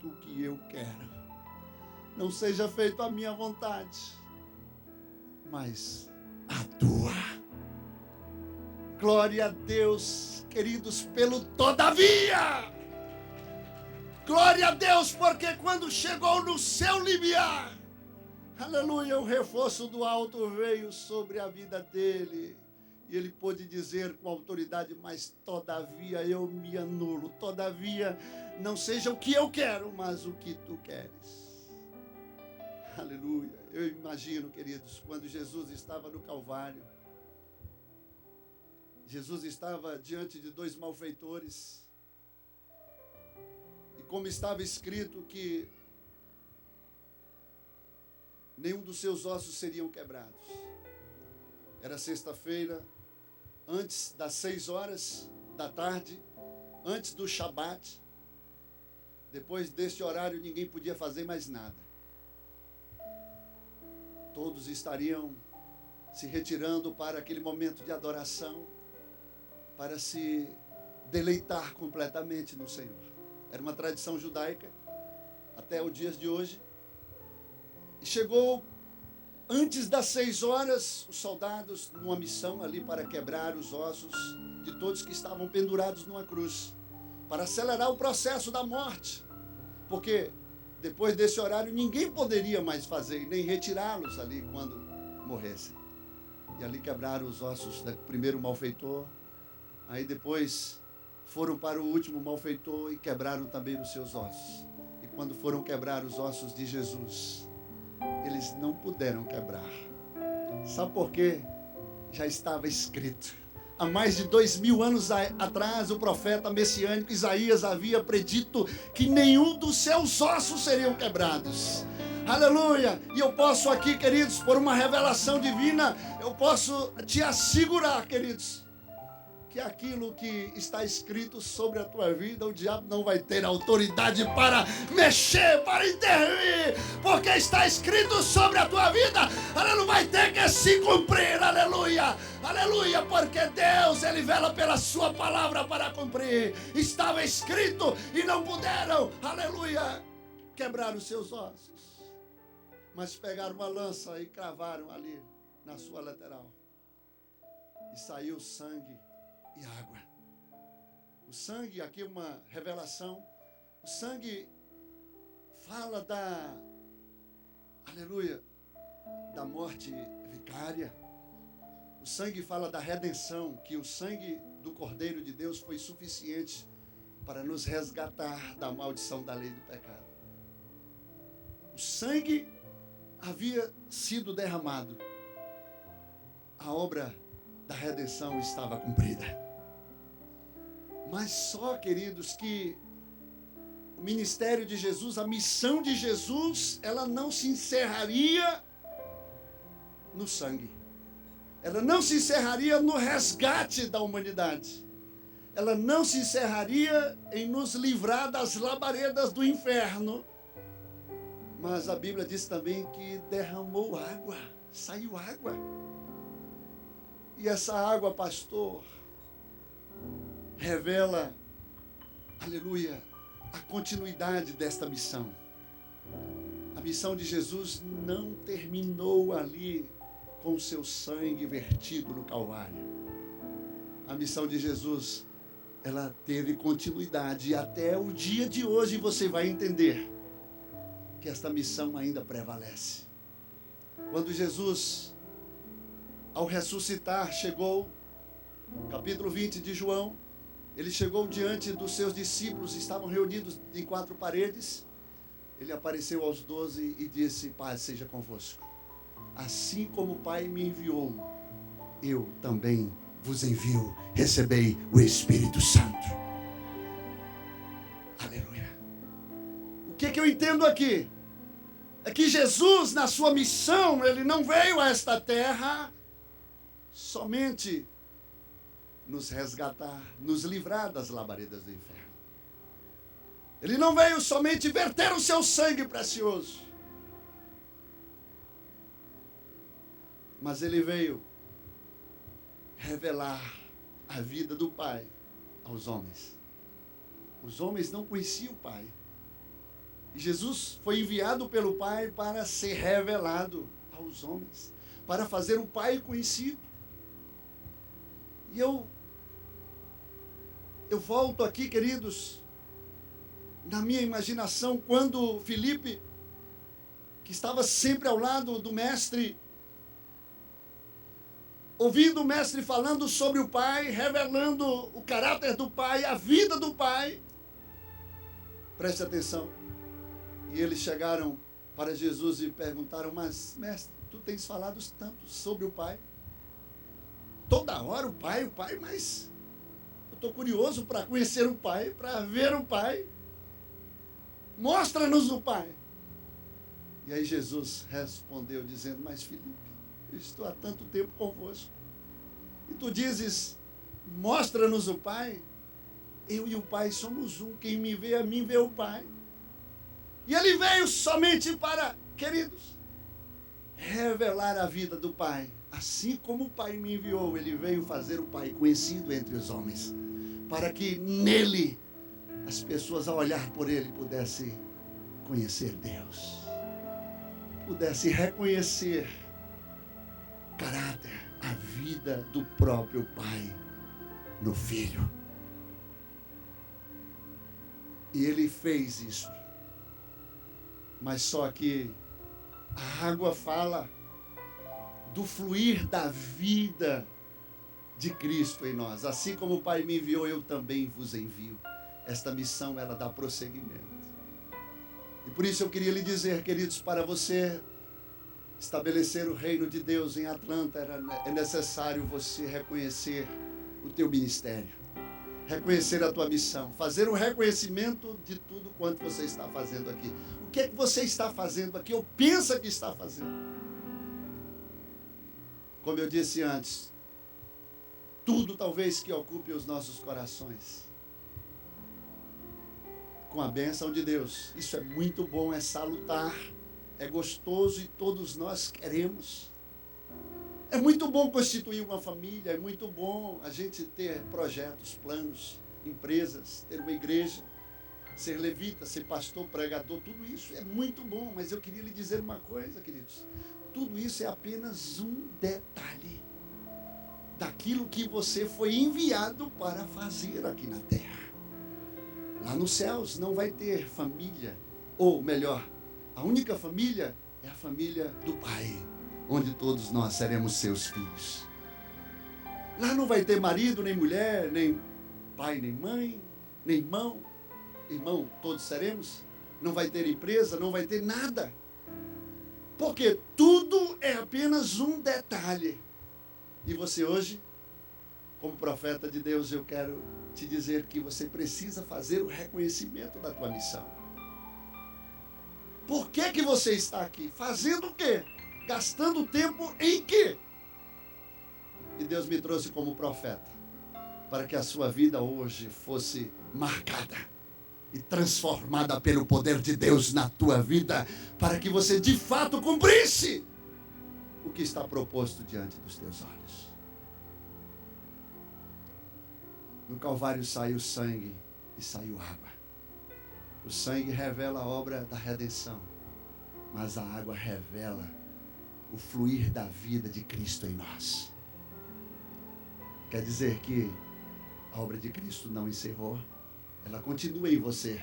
feito o que eu quero. Não seja feito a minha vontade, mas a tua. Glória a Deus, queridos, pelo todavia. Glória a Deus, porque quando chegou no seu limiar, aleluia, o reforço do alto veio sobre a vida dele. E ele pôde dizer com autoridade, mas todavia eu me anulo. Todavia não seja o que eu quero, mas o que tu queres. Aleluia. Eu imagino, queridos, quando Jesus estava no Calvário, Jesus estava diante de dois malfeitores. E como estava escrito que nenhum dos seus ossos seriam quebrados. Era sexta-feira, antes das 6 horas da tarde, antes do Shabat. Depois deste horário ninguém podia fazer mais nada. Todos estariam se retirando para aquele momento de adoração, para se deleitar completamente no Senhor. Era uma tradição judaica até os dias de hoje. E chegou antes das 6 horas, os soldados numa missão ali para quebrar os ossos de todos que estavam pendurados numa cruz, para acelerar o processo da morte, porque depois desse horário ninguém poderia mais fazer, nem retirá-los ali quando morressem. E ali quebraram os ossos do primeiro malfeitor, aí depois foram para o último malfeitor e quebraram também os seus ossos. E quando foram quebrar os ossos de Jesus, eles não puderam quebrar. Sabe por quê? Já estava escrito. Há mais de 2000 anos atrás, o profeta messiânico Isaías havia predito que nenhum dos seus ossos seriam quebrados. Aleluia! E eu posso aqui, queridos, por uma revelação divina, eu posso te assegurar, queridos, que aquilo que está escrito sobre a tua vida, o diabo não vai ter autoridade para mexer, para intervir, porque está escrito sobre a tua vida, aleluia, vai ter que se cumprir, aleluia, aleluia, porque Deus, Ele vela pela sua palavra para cumprir. Estava escrito e não puderam, aleluia, quebrar os seus ossos, mas pegaram uma lança e cravaram ali na sua lateral, e saiu sangue e água. O sangue, aqui uma revelação, o sangue fala aleluia, da morte vicária. O sangue fala da redenção, que o sangue do Cordeiro de Deus foi suficiente para nos resgatar da maldição da lei do pecado. O sangue havia sido derramado. A obra da redenção estava cumprida. Mas só, queridos, que o ministério de Jesus, a missão de Jesus, ela não se encerraria no sangue. Ela não se encerraria no resgate da humanidade. Ela não se encerraria em nos livrar das labaredas do inferno. Mas a Bíblia diz também que derramou água, saiu água. E essa água, pastor, revela, aleluia, a continuidade desta missão. A missão de Jesus não terminou ali com o seu sangue vertido no Calvário. A missão de Jesus, ela teve continuidade, e até o dia de hoje você vai entender que esta missão ainda prevalece. Quando Jesus, ao ressuscitar, chegou, capítulo 20 de João, ele chegou diante dos seus discípulos, estavam reunidos em 4 paredes. Ele apareceu aos 12 e disse: paz seja convosco. Assim como o Pai me enviou, eu também vos envio. Recebei o Espírito Santo. Aleluia. O que eu entendo aqui? É que Jesus, na sua missão, ele não veio a esta terra somente nos resgatar, nos livrar das labaredas do inferno. Ele não veio somente verter o seu sangue precioso, mas ele veio revelar a vida do Pai aos homens. Os homens não conheciam o Pai. E Jesus foi enviado pelo Pai para ser revelado aos homens, para fazer o Pai conhecido. E eu volto aqui, queridos, na minha imaginação, quando Filipe, que estava sempre ao lado do mestre, ouvindo o mestre falando sobre o Pai, revelando o caráter do Pai, a vida do Pai. Preste atenção. E eles chegaram para Jesus e perguntaram: mas, mestre, tu tens falado tanto sobre o Pai. Toda hora o Pai, mas eu estou curioso para conhecer o Pai, para ver o Pai. Mostra-nos o Pai. E aí Jesus respondeu dizendo: mas Filipe, eu estou há tanto tempo convosco. E tu dizes: mostra-nos o Pai. Eu e o Pai somos um. Quem me vê a mim, vê o Pai. E ele veio somente para, queridos, revelar a vida do Pai. Assim como o Pai me enviou, ele veio fazer o Pai conhecido entre os homens. Para que nele, as pessoas, ao olhar por ele, pudessem conhecer Deus. Pudessem reconhecer o caráter, a vida do próprio Pai no Filho. E ele fez isso. Mas só que a água fala do fluir da vida de Cristo em nós. Assim como o Pai me enviou, eu também vos envio. Esta missão, ela dá prosseguimento. E por isso eu queria lhe dizer, queridos, para você estabelecer o reino de Deus em Atlanta, é necessário você reconhecer o teu ministério, reconhecer a tua missão, fazer um reconhecimento de tudo quanto você está fazendo aqui. O que é que você está fazendo aqui, ou pensa que está fazendo? Como eu disse antes, tudo talvez que ocupe os nossos corações, com a bênção de Deus. Isso é muito bom, é salutar, é gostoso e todos nós queremos. É muito bom constituir uma família, é muito bom a gente ter projetos, planos, empresas, ter uma igreja, ser levita, ser pastor, pregador, tudo isso é muito bom, mas eu queria lhe dizer uma coisa, queridos. Tudo isso é apenas um detalhe daquilo que você foi enviado para fazer aqui na terra. Lá nos céus não vai ter família, ou melhor, a única família é a família do Pai, onde todos nós seremos seus filhos. Lá não vai ter marido, nem mulher, nem pai, nem mãe, nem irmão. Irmão, todos seremos. Não vai ter empresa, não vai ter nada. Porque tudo é apenas um detalhe. E você hoje, como profeta de Deus, eu quero te dizer que você precisa fazer o reconhecimento da tua missão. Por que que você está aqui? Fazendo o quê? Gastando tempo em quê? E Deus me trouxe como profeta, para que a sua vida hoje fosse marcada e transformada pelo poder de Deus na tua vida, para que você de fato cumprisse o que está proposto diante dos teus olhos. No Calvário saiu sangue e saiu água. O sangue revela a obra da redenção, mas a água revela o fluir da vida de Cristo em nós. Quer dizer que a obra de Cristo não encerrou, ela continua em você.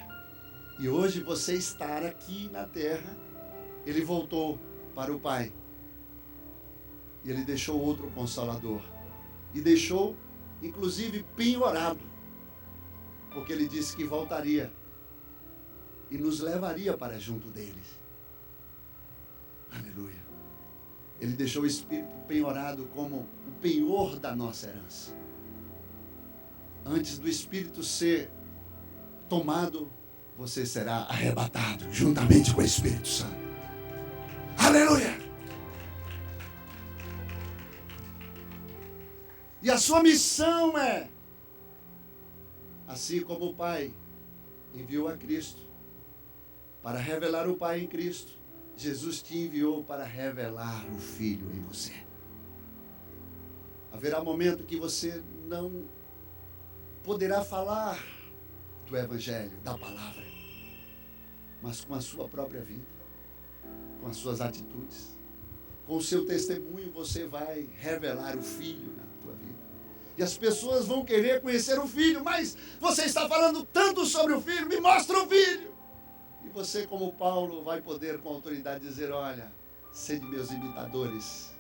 E hoje você estar aqui na terra, ele voltou para o Pai. E ele deixou outro Consolador. E deixou, inclusive, penhorado. Porque ele disse que voltaria e nos levaria para junto dele. Aleluia. Ele deixou o Espírito penhorado como o penhor da nossa herança. Antes do Espírito ser tomado, você será arrebatado juntamente com o Espírito Santo. Aleluia! E a sua missão é, assim como o Pai enviou a Cristo para revelar o Pai em Cristo, Jesus te enviou para revelar o Filho em você. Haverá momento que você não poderá falar do Evangelho, da palavra. mas com a sua própria vida, com as suas atitudes. Com o seu testemunho você vai revelar o Filho na tua vida. E as pessoas vão querer conhecer o Filho, mas você está falando tanto sobre o Filho, me mostra o Filho. E você, como Paulo, vai poder com autoridade dizer, olha, sede meus imitadores,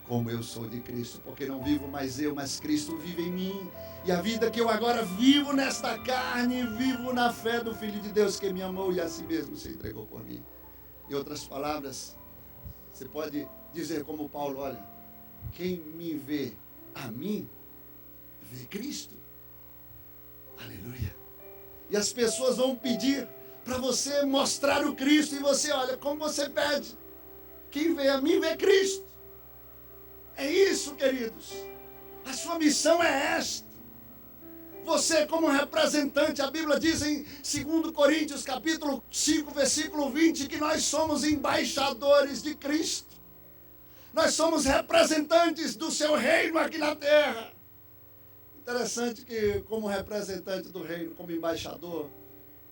como eu sou de Cristo, porque não vivo mais eu, mas Cristo vive em mim. E a vida que eu agora vivo nesta carne, vivo na fé do Filho de Deus que me amou e a si mesmo se entregou por mim. Em outras palavras, você pode dizer como Paulo, olha, quem me vê a mim, vê Cristo. Aleluia. E as pessoas vão pedir para você mostrar o Cristo, e você olha, como você pede, quem vê a mim, vê Cristo. É isso, queridos. A sua missão é esta. Você, como representante, a Bíblia diz em 2 Coríntios, capítulo 5, versículo 20, que nós somos embaixadores de Cristo. Nós somos representantes do seu reino aqui na terra. Interessante que, como representante do reino, como embaixador,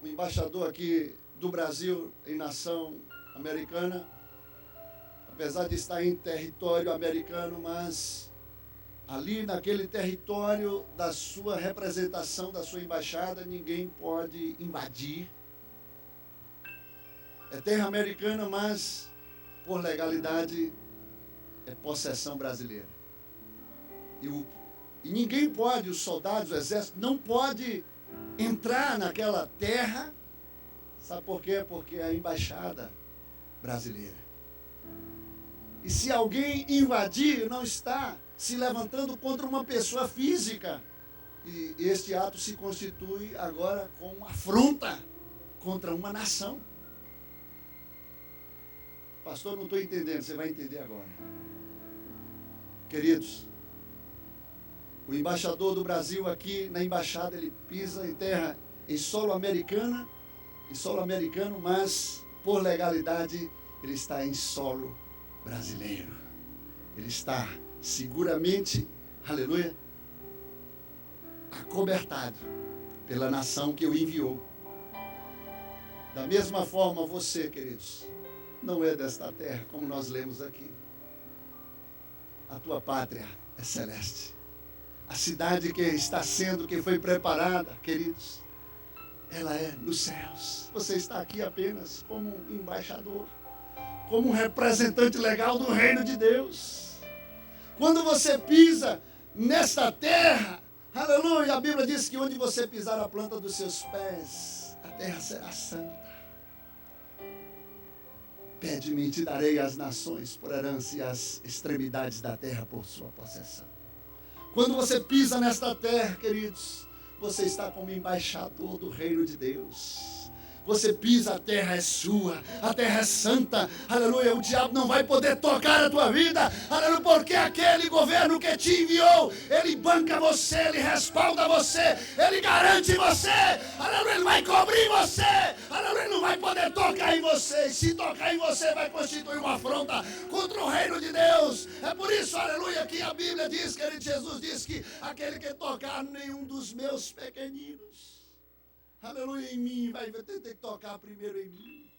o embaixador aqui do Brasil em nação americana, apesar de estar em território americano, mas ali naquele território da sua representação, da sua embaixada, ninguém pode invadir. É terra americana, mas por legalidade é possessão brasileira. E ninguém pode, os soldados, o exército, não pode entrar naquela terra. Sabe por quê? Porque é a embaixada brasileira. E se alguém invadir, não está se levantando contra uma pessoa física. E este ato se constitui agora com afronta contra uma nação. Pastor, não estou entendendo, você vai entender agora. Queridos, o embaixador do Brasil aqui na embaixada, ele pisa em terra, em solo americano, mas por legalidade ele está em solo brasileiro. Ele está seguramente, aleluia, acobertado pela nação que o enviou. Da mesma forma, você, queridos, não é desta terra, como nós lemos aqui. A tua pátria é celeste. A cidade que foi preparada, queridos, ela é nos céus. Você está aqui apenas como embaixador, como um representante legal do reino de Deus. Quando você pisa nesta terra, aleluia, a Bíblia diz que onde você pisar a planta dos seus pés, a terra será santa. Pede-me e te darei as nações por herança e as extremidades da terra por sua possessão. Quando você pisa nesta terra, queridos, você está como embaixador do reino de Deus. Você pisa, a terra é sua, a terra é santa, aleluia, o diabo não vai poder tocar a tua vida, aleluia, porque aquele governo que te enviou, ele banca você, ele respalda você, ele garante você, aleluia, ele vai cobrir você, aleluia, ele não vai poder tocar em você, e se tocar em você vai constituir uma afronta contra o reino de Deus. É por isso, aleluia, que a Bíblia diz, querido, Jesus diz que aquele que tocar nenhum dos meus pequeninos, aleluia, em mim, vai ter que tocar primeiro em mim.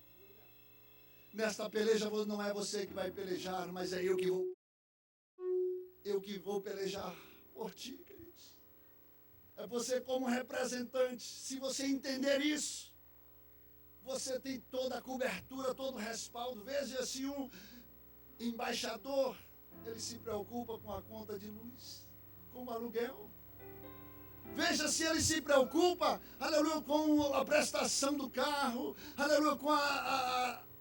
Nesta peleja não é você que vai pelejar, mas é eu que vou pelejar por ti, queridos. É você como representante. Se você entender isso, você tem toda a cobertura, todo o respaldo. Veja, se um embaixador, ele se preocupa com a conta de luz, com o aluguel. Veja se ele se preocupa, aleluia, com a prestação do carro, aleluia, com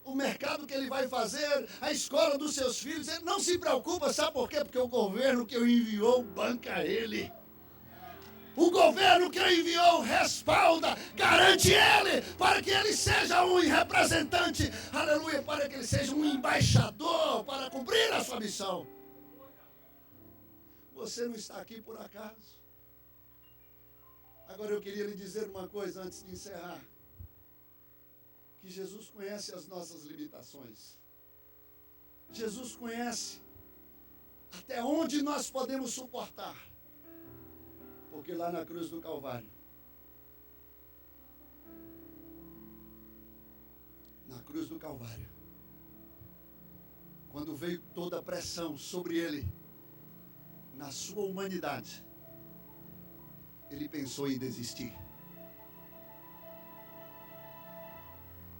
o mercado que ele vai fazer, a escola dos seus filhos. Ele não se preocupa, sabe por quê? Porque o governo que o enviou banca ele. O governo que o enviou respalda, garante ele, para que ele seja um representante, aleluia, para que ele seja um embaixador, para cumprir a sua missão. Você não está aqui por acaso. Agora eu queria lhe dizer uma coisa antes de encerrar. Que Jesus conhece as nossas limitações. Jesus conhece até onde nós podemos suportar. Porque lá na cruz do Calvário, cruz do Calvário, quando veio toda a pressão sobre ele, na sua humanidade, ele pensou em desistir.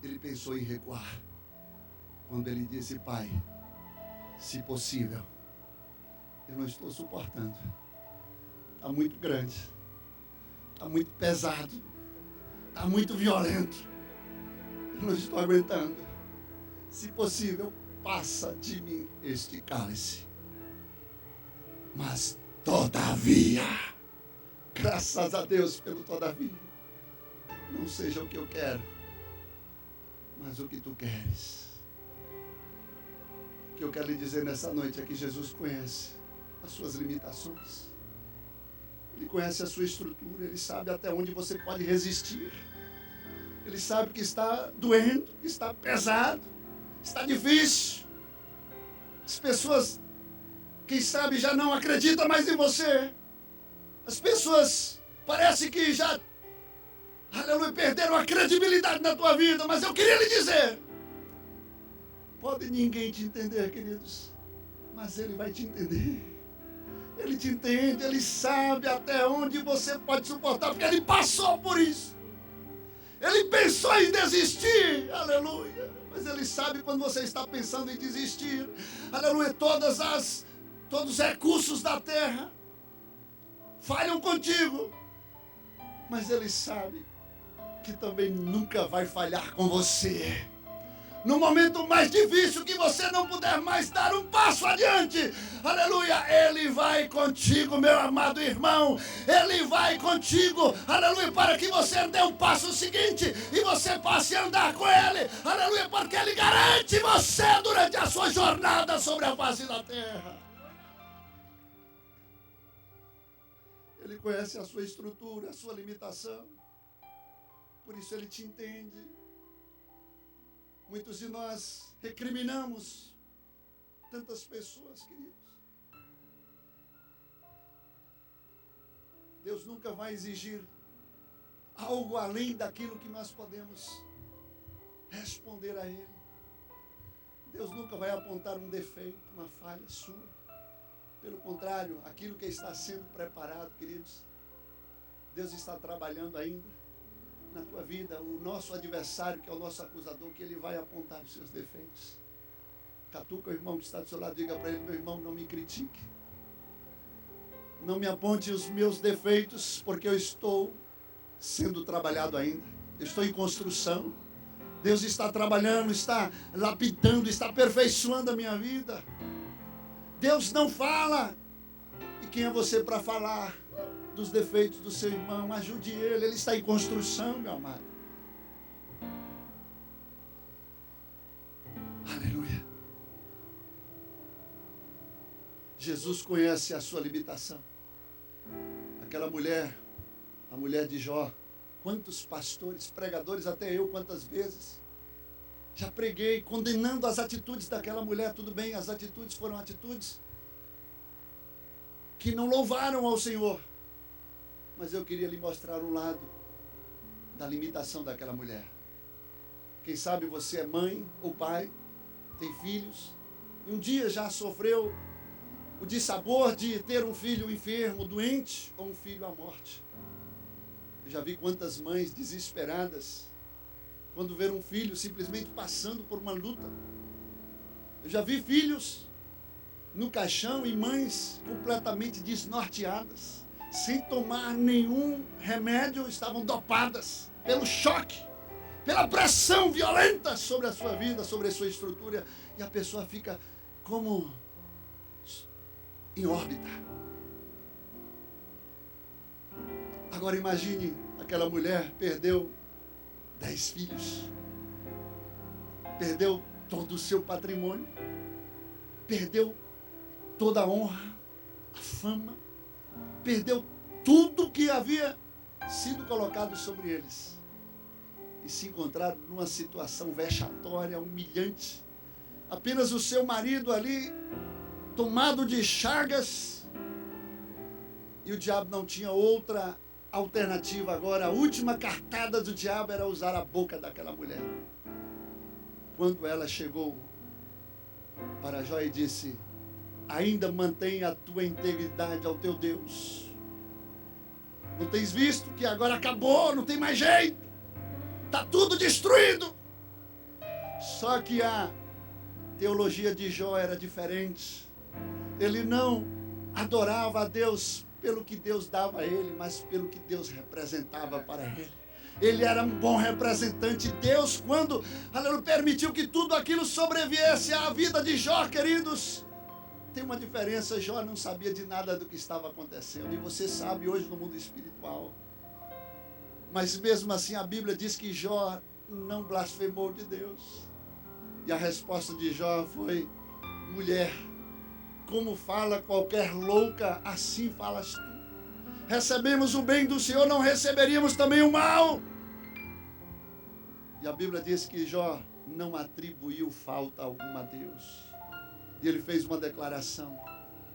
Ele pensou em recuar. Quando ele disse: Pai, se possível, eu não estou suportando. Está muito grande. Está muito pesado. Está muito violento. Eu não estou aguentando. Se possível, passa de mim este cálice. Mas todavia, graças a Deus pelo todavia, não seja o que eu quero, mas o que tu queres. O que eu quero lhe dizer nessa noite é que Jesus conhece as suas limitações. Ele conhece a sua estrutura. Ele sabe até onde você pode resistir. Ele sabe que está doendo, que está pesado, está difícil. As pessoas, quem sabe, já não acreditam mais em você. As pessoas parece que já, aleluia, perderam a credibilidade na tua vida. Mas eu queria lhe dizer, pode ninguém te entender, queridos, mas Ele vai te entender. Ele te entende, Ele sabe até onde você pode suportar, porque Ele passou por isso. Ele pensou em desistir, aleluia, mas Ele sabe quando você está pensando em desistir, aleluia. Todos os recursos da terra falham contigo, mas Ele sabe que também nunca vai falhar com você. No momento mais difícil que você não puder mais dar um passo adiante, aleluia, Ele vai contigo, meu amado irmão. Ele vai contigo, aleluia, para que você dê um passo seguinte e você passe a andar com Ele, aleluia, porque Ele garante você durante a sua jornada sobre a face da terra. Ele conhece a sua estrutura, a sua limitação, por isso Ele te entende. Muitos de nós recriminamos tantas pessoas, queridos. Deus nunca vai exigir algo além daquilo que nós podemos responder a Ele. Deus nunca vai apontar um defeito, uma falha sua. Pelo contrário, aquilo que está sendo preparado, queridos, Deus está trabalhando ainda na tua vida. O nosso adversário, que é o nosso acusador, que ele vai apontar os seus defeitos. Catuca o irmão que está do seu lado, diga para ele: meu irmão, não me critique. Não me aponte os meus defeitos, porque eu estou sendo trabalhado ainda. Eu estou em construção. Deus está trabalhando, está lapidando, está aperfeiçoando a minha vida. Deus não fala. E quem é você para falar dos defeitos do seu irmão? Ajude ele está em construção, meu amado. Aleluia. Jesus conhece a sua limitação. Aquela mulher, a mulher de Jó, quantos pastores, pregadores, até eu, quantas vezes já preguei condenando as atitudes daquela mulher. Tudo bem, as atitudes foram atitudes que não louvaram ao Senhor. Mas eu queria lhe mostrar um lado da limitação daquela mulher. Quem sabe você é mãe ou pai, tem filhos, e um dia já sofreu o dissabor de ter um filho enfermo, doente, ou um filho à morte. Eu já vi quantas mães desesperadas quando ver um filho simplesmente passando por uma luta. Eu já vi filhos no caixão e mães completamente desnorteadas, sem tomar nenhum remédio, estavam dopadas pelo choque, pela pressão violenta sobre a sua vida, sobre a sua estrutura, e a pessoa fica como em órbita. Agora imagine, aquela mulher perdeu 10 filhos, perdeu todo o seu patrimônio, perdeu toda a honra, a fama, perdeu tudo que havia sido colocado sobre eles. E se encontraram numa situação vexatória, humilhante. Apenas o seu marido ali, tomado de chagas. E o diabo não tinha outra alternativa agora. A última cartada do diabo era usar a boca daquela mulher. quando ela chegou para Jó e disse: ainda mantém a tua integridade ao teu Deus. Não tens visto que agora acabou, não tem mais jeito, está tudo destruído. Só que a teologia de Jó era diferente. Ele não adorava a Deus pelo que Deus dava a ele, mas pelo que Deus representava para ele. Ele era um bom representante. Deus, quando permitiu que tudo aquilo sobreviesse à vida de Jó, queridos, tem uma diferença. Jó não sabia de nada do que estava acontecendo, e você sabe hoje no mundo espiritual. Mas mesmo assim a Bíblia diz que Jó não blasfemou de Deus. E a resposta de Jó foi: mulher, como fala qualquer louca, assim falas tu. Recebemos o bem do Senhor, não receberíamos também o mal. E a Bíblia diz que Jó não atribuiu falta alguma a Deus. E ele fez uma declaração: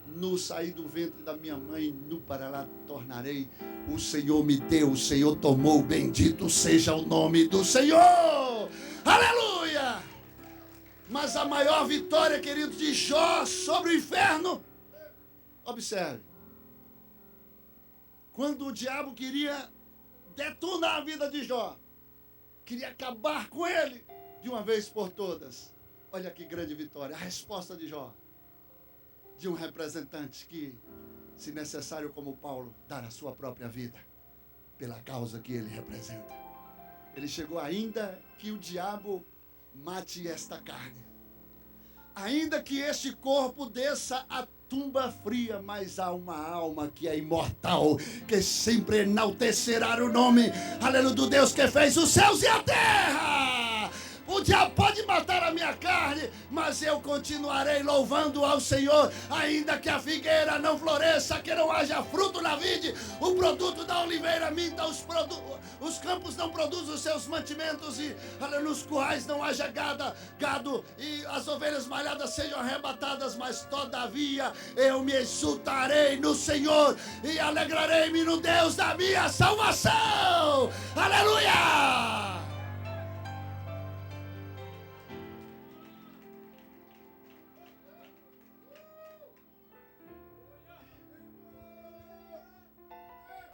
nu saí do ventre da minha mãe, nu para lá tornarei. O Senhor me deu, o Senhor tomou, bendito seja o nome do Senhor. Aleluia! Mas a maior vitória, querido, de Jó sobre o inferno, observe, quando o diabo queria detonar a vida de Jó, queria acabar com ele de uma vez por todas, olha que grande vitória, a resposta de Jó, de um representante que, se necessário como Paulo, dar a sua própria vida pela causa que ele representa. Ele chegou: ainda que o diabo mate esta carne, ainda que este corpo desça a tumba fria, mas há uma alma que é imortal, que sempre enaltecerá o nome, aleluia, do Deus que fez os céus e a terra. O diabo pode matar a minha carne, mas eu continuarei louvando ao Senhor, ainda que a figueira não floresça, que não haja fruto na vide, o produto da oliveira minta, os campos não produzem os seus mantimentos, e nos currais não haja gado, e as ovelhas malhadas sejam arrebatadas, mas todavia eu me exultarei no Senhor e alegrarei-me no Deus da minha salvação. Aleluia!